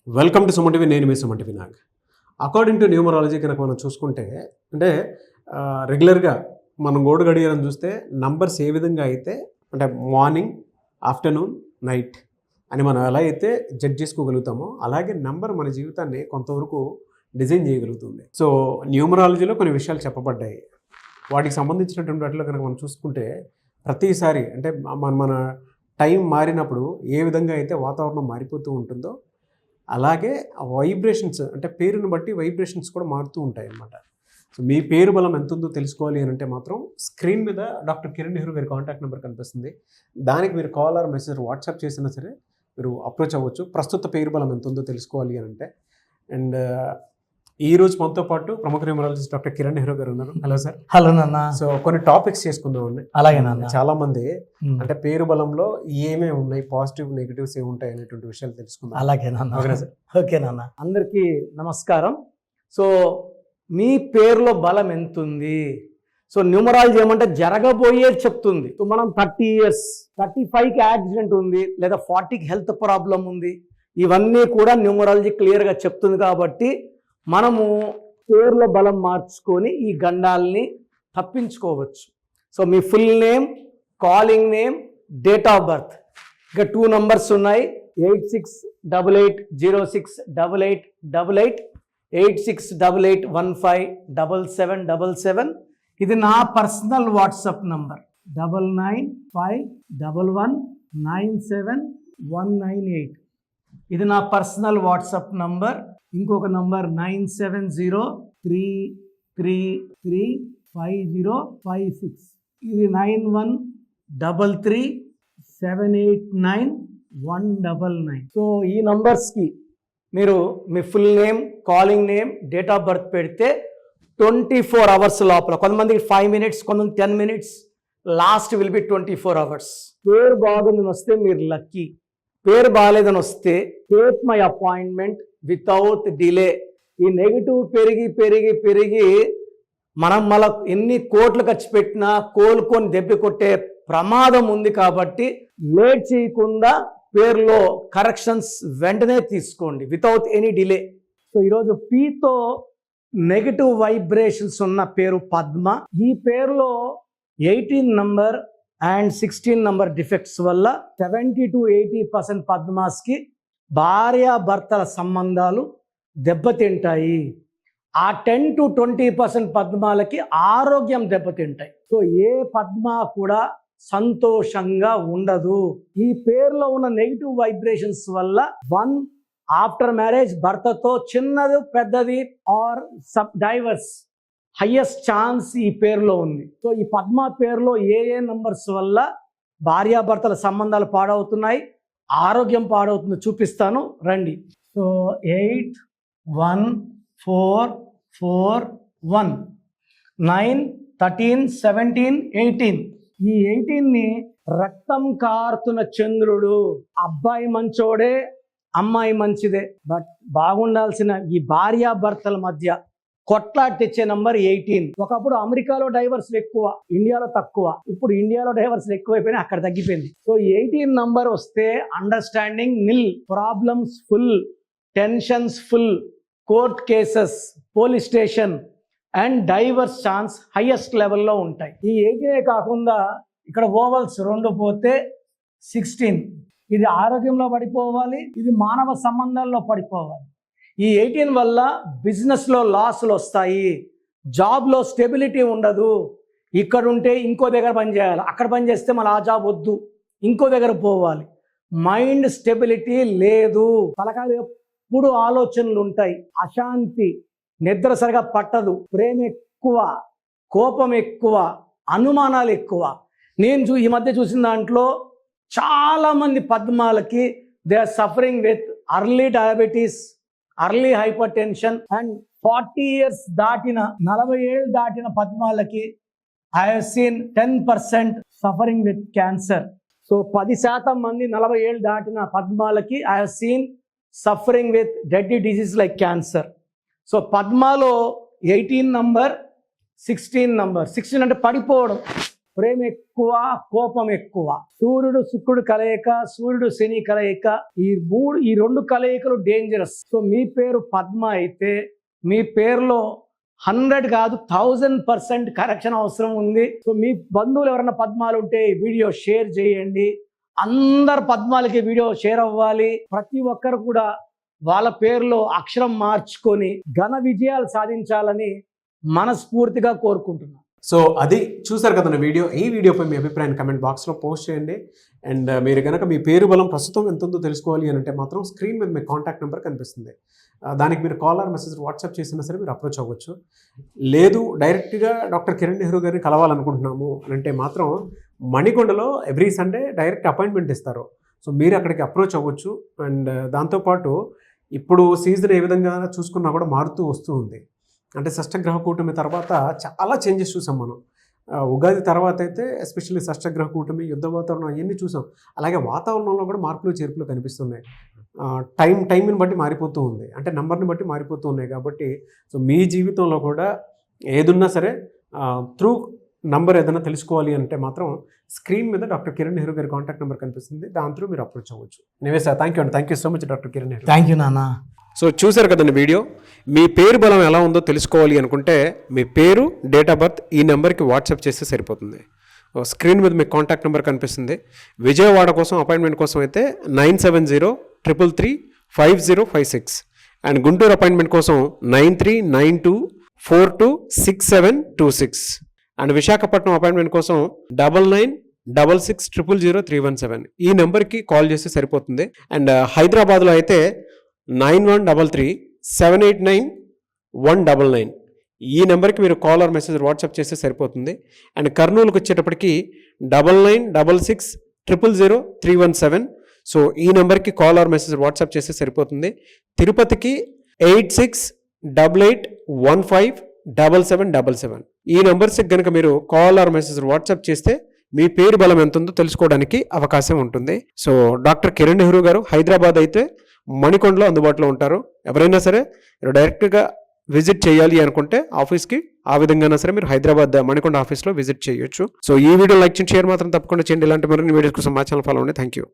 Welcome to Suman TV. నేను మీ Suman TV Nag. According to numerology కనుక మనం చూసుకుంటే అంటే రెగ్యులర్గా మనం గోడు గడియారం చూస్తే నంబర్స్ ఏ విధంగా అయితే అంటే మార్నింగ్, ఆఫ్టర్నూన్, నైట్ అని మనం ఎలా అయితే జడ్జ్ చేసుకోగలుగుతామో అలాగే నంబర్ మన జీవితాన్ని కొంతవరకు డిజైన్ చేయగలుగుతుంది. సో న్యూమరాలజీలో కొన్ని విషయాలు చెప్పబడ్డాయి. వాటికి సంబంధించినటువంటి వాటిలో కనుక మనం చూసుకుంటే ప్రతిసారి అంటే మన టైం మారినప్పుడు ఏ విధంగా అయితే వాతావరణం మారిపోతూ ఉంటుందో అలాగే వైబ్రేషన్స్ అంటే పేరుని బట్టి వైబ్రేషన్స్ కూడా మారుతూ ఉంటాయి అన్నమాట. సో మీ పేరు బలం ఎంత ఉందో తెలుసుకోవాలి అని అంటే మాత్రం స్క్రీన్ మీద డాక్టర్ కిరణ్ నెహ్రూ గారి కాంటాక్ట్ నెంబర్ కనిపిస్తుంది. దానికి మీరు కాల్ ఆర్ మెసేజ్ వాట్సాప్ చేసినా సరే మీరు అప్రోచ్ అవ్వచ్చు. ప్రస్తుత పేరు బలం ఎంత ఉందో తెలుసుకోవాలి అని అంటే. అండ్ ఈ రోజు మనతో పాటు ప్రముఖ న్యూమరాలజిస్ట్ డాక్టర్ కిరణ్ నెహ్రూ గారు ఉన్నారు. Hello sir. హలో నాన్న. సో కొన్ని టాపిక్స్ చేసుకుందామండి. అలాగే నాన్న. చాలా మంది అంటే పేరు బలంలో ఏమేమి ఉన్నాయి, పాజిటివ్ నెగిటివ్స్ ఏమి ఉంటాయి అనేటువంటి విషయాలు తెలుసుకుందాం. అలాగే నాన్న. ఓకేనా సార్? ఓకే నాన్న. అందరికీ నమస్కారం. సో మీ పేరులో బలం ఎంత ఉంది? సో న్యూమరాలజీ ఏమంటే జరగబోయేది చెప్తుంది. సో మనం 30 years 35కి యాక్సిడెంట్ ఉంది లేదా 40కి హెల్త్ ప్రాబ్లం ఉంది, ఇవన్నీ కూడా న్యూమరాలజీ క్లియర్గా చెప్తుంది. కాబట్టి మనము పేర్లో బలం మార్చుకొని ఈ గండాల్ని తప్పించుకోవచ్చు. So me full name, calling name, date of birth, ఇక 2 numbers ఉన్నాయి. 8688068888 8688157777. ఇది నా పర్సనల్ వాట్సాప్ నంబర్ 9951197198. ఇది నా పర్సనల్ వాట్సాప్ నంబర్. ఇంకొక నంబర్ 9703335056. ఇది 9133789199. సో ఈ నంబర్స్కి మీరు మీ full name, calling name, date of birth పెడితే 24 hours లోపల, కొంతమందికి 5 minutes, కొంతమంది 10 minutes, last will be 24 hours. పేరు బాగుందని వస్తే మీరు లక్కీ. పేరు బాగాలేదని వస్తే take my appointment without delay. ఈ నెగిటివ్ పెరిగి పెరిగి పెరిగి మనం మళ్ళీ ఎన్ని కోట్లు ఖర్చు పెట్టినా కోలుకొని దెబ్బ కొట్టే ప్రమాదం ఉంది. కాబట్టి లేట్ చేయకుండా పేరులో కరెక్షన్స్ వెంటనే తీసుకోండి వితౌట్ ఎనీ డిలే. సో ఈరోజు పీతో నెగిటివ్ వైబ్రేషన్స్ ఉన్న పేరు పద్మ. ఈ పేరులో 18 number అండ్ 16 number డిఫెక్ట్స్ వల్ల 70 to 80% పద్మాస్కి భార్యాభర్తల సంబంధాలు దెబ్బతింటాయి. ఆ 10 to 20% పద్మాలకి ఆరోగ్యం దెబ్బతింటాయి. సో ఏ పద్మ కూడా సంతోషంగా ఉండదు. ఈ పేరులో ఉన్న నెగిటివ్ వైబ్రేషన్స్ వల్ల ఆఫ్టర్ మ్యారేజ్ భర్తతో చిన్నది పెద్దది ఆర్ డైవర్స్ హైయెస్ట్ ఛాన్స్ ఈ పేరులో ఉంది. సో ఈ పద్మ పేరులో ఏ నంబర్స్ వల్ల భార్యాభర్తల సంబంధాలు పాడవుతున్నాయి, ఆరోగ్యం పాడవుతుందో చూపిస్తాను, రండి. సో 814441 9 13 17 18. ఈ 18ని రక్తం కారుతున్న చంద్రుడు. అబ్బాయి మంచోడే, అమ్మాయి మంచిదే, బట్ బాగుండాల్సిన ఈ భార్యాభర్తల మధ్య కొట్లాట తెచ్చే నంబర్ 18. ఒకప్పుడు అమెరికాలో డైవర్స్లు ఎక్కువ, ఇండియాలో తక్కువ. ఇప్పుడు ఇండియాలో డైవర్స్లు ఎక్కువైపోయినా అక్కడ తగ్గిపోయింది. సో 18 number వస్తే understanding nil, problems full, tensions full, court cases, police station and diverse chance highest లెవెల్లో ఉంటాయి. ఈ 18 కాకుండా ఇక్కడ ఓవల్స్ 2 పోతే 16. ఇది ఆరోగ్యంలో పడిపోవాలి, ఇది మానవ సంబంధాల్లో పడిపోవాలి. ఈ 18 వల్ల బిజినెస్లో లాసులు వస్తాయి, జాబ్లో స్టెబిలిటీ ఉండదు. ఇక్కడ ఉంటే ఇంకో దగ్గర పని చేయాలి, అక్కడ పని చేస్తే మళ్ళీ ఆ జాబ్ వద్దు, ఇంకో దగ్గర పోవాలి. మైండ్ స్టెబిలిటీ లేదు, తలకాయలు ఎప్పుడు ఆలోచనలు ఉంటాయి, అశాంతి, నిద్ర సరిగా పట్టదు, ప్రేమ ఎక్కువ, కోపం ఎక్కువ, అనుమానాలు ఎక్కువ. నేను ఈ మధ్య చూసిన దాంట్లో చాలామంది పద్మాలకి they are suffering with early diabetes, early hypertension and 40 years దాటిన 40 ఏళ్ళు దాటిన పద్మాలకి I have seen 10% suffering with cancer. So 10% మంది 40 ఏళ్ళు దాటిన పద్మాలకి I have seen suffering with deadly disease like cancer. So పద్మాలో 18 number 16 number. 16 అంటే పడిపోవడం, ప్రేమ ఎక్కువ, కోపం ఎక్కువ. సూర్యుడు శుక్రుడు కలయిక, సూర్యుడు శని కలయిక, ఈ రెండు కలయికలు డేంజరస్. సో మీ పేరు పద్మ అయితే మీ పేరులో 100 కాదు 1000% కరెక్షన్ అవసరం ఉంది. సో మీ బంధువులు ఎవరైనా పద్మాలు ఉంటే ఈ వీడియో షేర్ చేయండి. అందరు పద్మాలకి వీడియో షేర్ అవ్వాలి. ప్రతి ఒక్కరు కూడా వాళ్ళ పేరులో అక్షరం మార్చుకొని ఘన విజయాలు సాధించాలని మనస్ఫూర్తిగా కోరుకుంటున్నాను. సో అది చూసారు కదా వీడియో. ఈ వీడియోపై మీ అభిప్రాయాన్ని కమెంట్ బాక్స్లో పోస్ట్ చేయండి. అండ్ మీరు కనుక మీ పేరు బలం ప్రస్తుతం ఎంత ఉందో తెలుసుకోవాలి అని అంటే మాత్రం స్క్రీన్ మీద మీ కాంటాక్ట్ నెంబర్ కనిపిస్తుంది. దానికి మీరు కాల్ ఆర్ మెసేజ్ వాట్సాప్ చేసినా సరే మీరు అప్రోచ్ అవ్వచ్చు. లేదు డైరెక్ట్గా డాక్టర్ కిరణ్ నెహ్రూ గారిని కలవాలనుకుంటున్నాము అని అంటే మాత్రం మణికొండలో ఎవ్రీ సండే డైరెక్ట్ అపాయింట్మెంట్ ఇస్తారు. సో మీరు అక్కడికి అప్రోచ్ అవ్వచ్చు. అండ్ దాంతోపాటు ఇప్పుడు సీజన్ ఏ విధంగా చూసుకున్నా కూడా మారుతూ వస్తూ ఉంది. అంటే షష్టగ్రహ కూటమి తర్వాత చాలా చేంజెస్ చూసాం మనం. ఉగాది తర్వాత అయితే ఎస్పెషల్లీ షష్టగ్రహ కూటమి, యుద్ధ వాతావరణం అవన్నీ చూసాం. అలాగే వాతావరణంలో కూడా మార్పులు చేర్పులు కనిపిస్తున్నాయి. టైంని బట్టి మారిపోతూ ఉంది, అంటే నెంబర్ని బట్టి మారిపోతూ ఉన్నాయి. కాబట్టి సో మీ జీవితంలో కూడా ఏదున్నా సరే త్రూ నంబర్ ఏదైనా తెలుసుకోవాలి అంటే మాత్రం స్క్రీన్ మీద డాక్టర్ కిరణ్ నెహ్రూ గారి కాంటాక్ట్ నెంబర్ కనిపిస్తుంది. దాని త్రూ మీరు అప్రోచ్ అవ్వచ్చు. నివేశ థ్యాంక్ యూ అండి. Thank you so much doctor Kiran Nehru. Thank you నాన్న. సో చూసారు కదండి వీడియో. మీ పేరు బలం ఎలా ఉందో తెలుసుకోవాలి అనుకుంటే మీ పేరు, డేట్ ఆఫ్ బర్త్ ఈ నెంబర్కి వాట్సాప్ చేస్తే సరిపోతుంది. స్క్రీన్ మీద మీకు కాంటాక్ట్ నెంబర్ కనిపిస్తుంది. విజయవాడ కోసం అపాయింట్మెంట్ కోసం అయితే 9703335056 అండ్ గుంటూరు అపాయింట్మెంట్ కోసం 9392426726 అండ్ విశాఖపట్నం అపాయింట్మెంట్ కోసం 9966600317 ఈ నెంబర్కి కాల్ చేస్తే సరిపోతుంది. అండ్ హైదరాబాద్లో అయితే 9133789199 ఈ నెంబర్కి మీరు కాల్ ఆర్ మెసేజ్ వాట్సాప్ చేస్తే సరిపోతుంది. అండ్ కర్నూలుకి వచ్చేటప్పటికి 9966000317 సో ఈ నెంబర్కి కాల్ ఆర్ మెసేజ్ వాట్సాప్ చేస్తే సరిపోతుంది. తిరుపతికి 8688157777 ఈ నెంబర్స్కి కనుక మీరు కాల్ ఆర్ మెసేజ్ వాట్సాప్ చేస్తే మీ పేరు బలం ఎంత ఉందో తెలుసుకోవడానికి అవకాశం ఉంటుంది. సో డాక్టర్ కిరణ్ నెహ్రూ గారు హైదరాబాద్ అయితే మణికొండలో అందుబాటులో ఉంటారు. ఎవరైనా సరే డైరెక్ట్గా విజిట్ చేయాలి అనుకుంటే ఆఫీస్కి ఆ విధంగా సరే మీరు హైదరాబాద్ మణికొండ ఆఫీస్లో విజిట్ చేయొచ్చు. సో ఈ వీడియో లైక్ చేయండి, షేర్ మాత్రం తప్పకుండా చేయండి. ఇలాంటి మరిన్ని వీడియోస్ కోసం మా ఛానల్ ఫాలో అవ్వండి. Thank you.